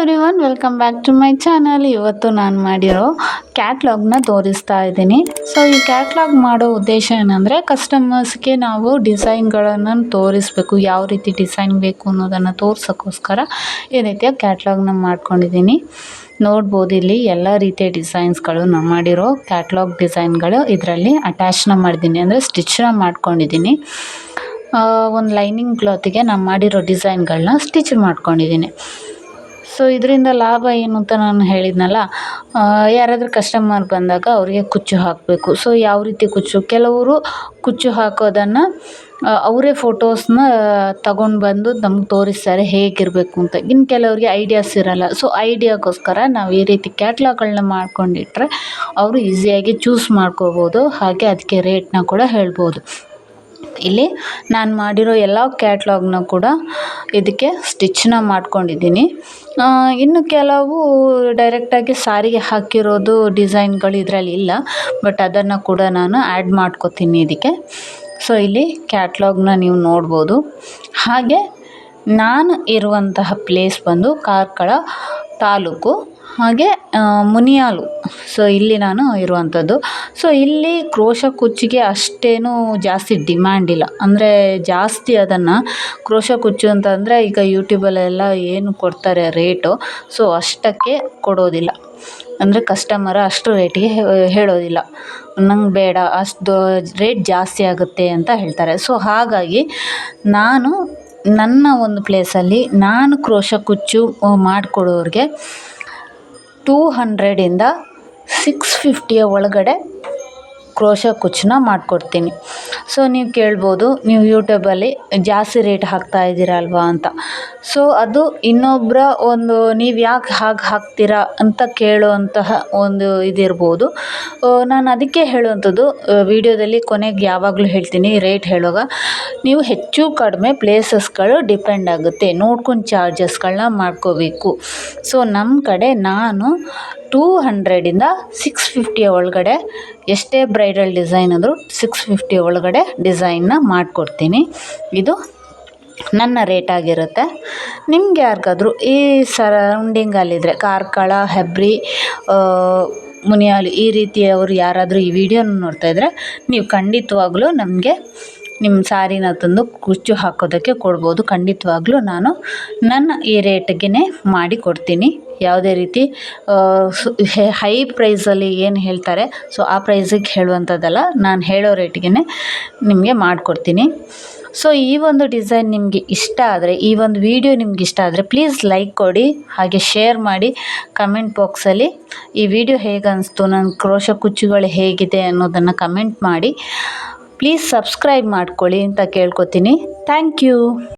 Everyone, welcome back to my channel. ಇವತ್ತು ನಾನು ಮಾಡಿರೋ ಕ್ಯಾಟ್ಲಾಗ್ನ ತೋರಿಸ್ತಾ ಇದ್ದೀನಿ. ಸೊ ಈ ಕ್ಯಾಟ್ಲಾಗ್ ಮಾಡೋ ಉದ್ದೇಶ ಏನಂದರೆ, ಕಸ್ಟಮರ್ಸ್ಗೆ ನಾವು ಡಿಸೈನ್ಗಳನ್ನು ತೋರಿಸ್ಬೇಕು, ಯಾವ ರೀತಿ ಡಿಸೈನ್ ಬೇಕು ಅನ್ನೋದನ್ನು ತೋರ್ಸೋಕ್ಕೋಸ್ಕರ ಈ ರೀತಿಯ ಕ್ಯಾಟ್ಲಾಗ್ನ ಮಾಡ್ಕೊಂಡಿದ್ದೀನಿ. ನೋಡ್ಬೋದು, ಇಲ್ಲಿ ಎಲ್ಲ ರೀತಿಯ ಡಿಸೈನ್ಸ್ಗಳು ನಾನು ಮಾಡಿರೋ ಕ್ಯಾಟ್ಲಾಗ್ ಡಿಸೈನ್ಗಳು ಇದರಲ್ಲಿ ಅಟ್ಯಾಚ್ನ ಮಾಡಿದ್ದೀನಿ, ಅಂದರೆ ಸ್ಟಿಚ್ನ ಮಾಡ್ಕೊಂಡಿದ್ದೀನಿ. ಒಂದು ಲೈನಿಂಗ್ ಕ್ಲಾತಿಗೆ ನಾನು ಮಾಡಿರೋ ಡಿಸೈನ್ಗಳನ್ನ ಸ್ಟಿಚ್ ಮಾಡ್ಕೊಂಡಿದ್ದೀನಿ. ಸೊ ಇದರಿಂದ ಲಾಭ ಏನು ಅಂತ ನಾನು ಹೇಳಿದ್ನಲ್ಲ, ಯಾರಾದರೂ ಕಸ್ಟಮರ್ ಬಂದಾಗ ಅವರಿಗೆ ಕುಚ್ಚು ಹಾಕಬೇಕು. ಸೊ ಯಾವ ರೀತಿ ಕುಚ್ಚು, ಕೆಲವರು ಕುಚ್ಚು ಹಾಕೋದನ್ನು ಅವರೇ ಫೋಟೋಸ್ನ ತಗೊಂಡು ಬಂದು ನಮ್ಗೆ ತೋರಿಸ್ತಾರೆ ಹೇಗಿರಬೇಕು ಅಂತ. ಇನ್ನು ಕೆಲವ್ರಿಗೆ ಐಡಿಯಾಸ್ ಇರೋಲ್ಲ. ಸೊ ಐಡಿಯಾಗೋಸ್ಕರ ನಾವು ಈ ರೀತಿ ಕ್ಯಾಟ್ಲಾಗ್ಗಳನ್ನ ಮಾಡ್ಕೊಂಡಿಟ್ರೆ ಅವರು ಈಸಿಯಾಗಿ ಚೂಸ್ ಮಾಡ್ಕೋಬೋದು, ಹಾಗೆ ಅದಕ್ಕೆ ರೇಟ್ನ ಕೂಡ ಹೇಳ್ಬೋದು. ಇಲ್ಲಿ ನಾನು ಮಾಡಿರೋ ಎಲ್ಲ ಕ್ಯಾಟ್ಲಾಗ್ನ ಕೂಡ ಇದಕ್ಕೆ ಸ್ಟಿಚ್ನ ಮಾಡ್ಕೊಂಡಿದ್ದೀನಿ. ಇನ್ನು ಕೆಲವು ಡೈರೆಕ್ಟಾಗಿ ಸಾರಿಗೆ ಹಾಕಿರೋದು ಡಿಸೈನ್ಗಳು ಇದರಲ್ಲಿ ಇಲ್ಲ, ಬಟ್ ಅದನ್ನು ಕೂಡ ನಾನು ಆ್ಯಡ್ ಮಾಡ್ಕೋತೀನಿ ಇದಕ್ಕೆ. ಸೊ ಇಲ್ಲಿ ಕ್ಯಾಟ್ಲಾಗ್ನ ನೀವು ನೋಡ್ಬೋದು. ಹಾಗೆ ನಾನು ಇರುವಂತಹ ಪ್ಲೇಸ್ ಬಂದು ಕಾರ್ಕಳ ತಾಲೂಕು, ಹಾಗೆ ಮುನಿಯಾಲು. ಸೊ ಇಲ್ಲಿ ನಾನು ಇರುವಂಥದ್ದು. ಸೊ ಇಲ್ಲಿ ಕ್ರೋಶ ಕುಚ್ಚಿಗೆ ಅಷ್ಟೇನು ಜಾಸ್ತಿ ಡಿಮ್ಯಾಂಡ್ ಇಲ್ಲ, ಅಂದರೆ ಜಾಸ್ತಿ ಅದನ್ನು ಕ್ರೋಶ ಕುಚ್ಚು ಅಂತಂದರೆ ಈಗ ಯೂಟ್ಯೂಬಲ್ಲೆಲ್ಲ ಏನು ಕೊಡ್ತಾರೆ ರೇಟು, ಸೊ ಅಷ್ಟಕ್ಕೆ ಕೊಡೋದಿಲ್ಲ. ಅಂದರೆ ಕಸ್ಟಮರ ಅಷ್ಟು ರೇಟಿಗೆ ಹೇಳೋದಿಲ್ಲ, ನಂಗೆ ಬೇಡ, ಅಷ್ಟು ರೇಟ್ ಜಾಸ್ತಿ ಆಗುತ್ತೆ ಅಂತ ಹೇಳ್ತಾರೆ. ಸೊ ಹಾಗಾಗಿ ನಾನು ನನ್ನ ಒಂದು ಪ್ಲೇಸಲ್ಲಿ ನಾನು ಕ್ರೋಶ ಕುಚ್ಚು ಮಾಡಿಕೊಡೋರಿಗೆ 200ಇಂದ 650 ಒಳಗಡೆ ಕ್ರೋಶ ಕುಚ್ಚನ್ನ ಮಾಡಿಕೊಡ್ತೀನಿ. ಸೊ ನೀವು ಕೇಳ್ಬೋದು, ನೀವು ಯೂಟ್ಯೂಬಲ್ಲಿ ಜಾಸ್ತಿ ರೇಟ್ ಹಾಕ್ತಾ ಇದ್ದೀರಲ್ವಾ ಅಂತ. ಸೊ ಅದು ಇನ್ನೊಬ್ಬರ ಒಂದು ನೀವು ಯಾಕೆ ಹಾಗೆ ಹಾಕ್ತೀರಾ ಅಂತ ಕೇಳುವಂತಹ ಒಂದು ಇದಿರ್ಬೋದು. ನಾನು ಅದಕ್ಕೆ ಹೇಳುವಂಥದ್ದು, ವಿಡಿಯೋದಲ್ಲಿ ಕೊನೆಗೆ ಯಾವಾಗಲೂ ಹೇಳ್ತೀನಿ, ರೇಟ್ ಹೇಳುವಾಗ ನೀವು ಹೆಚ್ಚು ಕಡಿಮೆ ಪ್ಲೇಸಸ್ಗಳು ಡಿಪೆಂಡ್ ಆಗುತ್ತೆ, ನೋಡ್ಕೊಂಡು ಚಾರ್ಜಸ್ಗಳನ್ನ ಮಾಡ್ಕೋಬೇಕು. ಸೊ ನಮ್ಮ ಕಡೆ ನಾನು 200ಇಂದ 650 ಒಳಗಡೆ ಎಷ್ಟೇ ಬ್ರೈಡಲ್ ಡಿಸೈನ್ ಆದರೂ 650 ಒಳಗಡೆ ಡಿಸೈನ್ನ ಮಾಡಿಕೊಡ್ತೀನಿ. ಇದು ನನ್ನ ರೇಟ್ ಆಗಿರುತ್ತೆ. ನಿಮ್ಗೆ ಯಾರಿಗಾದ್ರೂ ಈ ಸರೌಂಡಿಂಗಲ್ಲಿದ್ದರೆ, ಕಾರ್ಕಳ, ಹೆಬ್ರಿ, ಮುನಿಯಾಲು ಈ ರೀತಿಯವರು ಯಾರಾದರೂ ಈ ವಿಡಿಯೋನ ನೋಡ್ತಾಯಿದ್ರೆ, ನೀವು ಖಂಡಿತವಾಗ್ಲೂ ನಮಗೆ ನಿಮ್ಮ ಸ್ಯಾರಿನ ತಂದು ಕುಚ್ಚು ಹಾಕೋದಕ್ಕೆ ಕೊಡ್ಬೋದು. ಖಂಡಿತವಾಗ್ಲೂ ನಾನು ನನ್ನ ಈ ರೇಟ್ಗೆ ಮಾಡಿ ಕೊಡ್ತೀನಿ. ಯಾವುದೇ ರೀತಿ ಹೈ ಪ್ರೈಸಲ್ಲಿ ಏನು ಹೇಳ್ತಾರೆ ಸೊ ಆ ಪ್ರೈಸಿಗೆ ಹೇಳುವಂಥದ್ದಲ್ಲ, ನಾನು ಹೇಳೋ ರೇಟ್ಗೆ ನಿಮಗೆ ಮಾಡಿಕೊಡ್ತೀನಿ. ಸೊ ಈ ಒಂದು ಡಿಸೈನ್ ನಿಮಗೆ ಇಷ್ಟ ಆದರೆ, ಈ ಒಂದು ವಿಡಿಯೋ ನಿಮ್ಗೆ ಇಷ್ಟ ಆದರೆ ಪ್ಲೀಸ್ ಲೈಕ್ ಕೊಡಿ, ಹಾಗೆ ಶೇರ್ ಮಾಡಿ. ಕಮೆಂಟ್ ಬಾಕ್ಸಲ್ಲಿ ಈ ವಿಡಿಯೋ ಹೇಗೆ ಅನಿಸ್ತು, ನನ್ನ ಕ್ರೋಶ ಕುಚ್ಚುಗಳು ಹೇಗಿದೆ ಅನ್ನೋದನ್ನು ಕಮೆಂಟ್ ಮಾಡಿ. ಪ್ಲೀಸ್ ಸಬ್ಸ್ಕ್ರೈಬ್ ಮಾಡ್ಕೊಳ್ಳಿ ಅಂತ ಕೇಳ್ಕೊತೀನಿ. Thank you.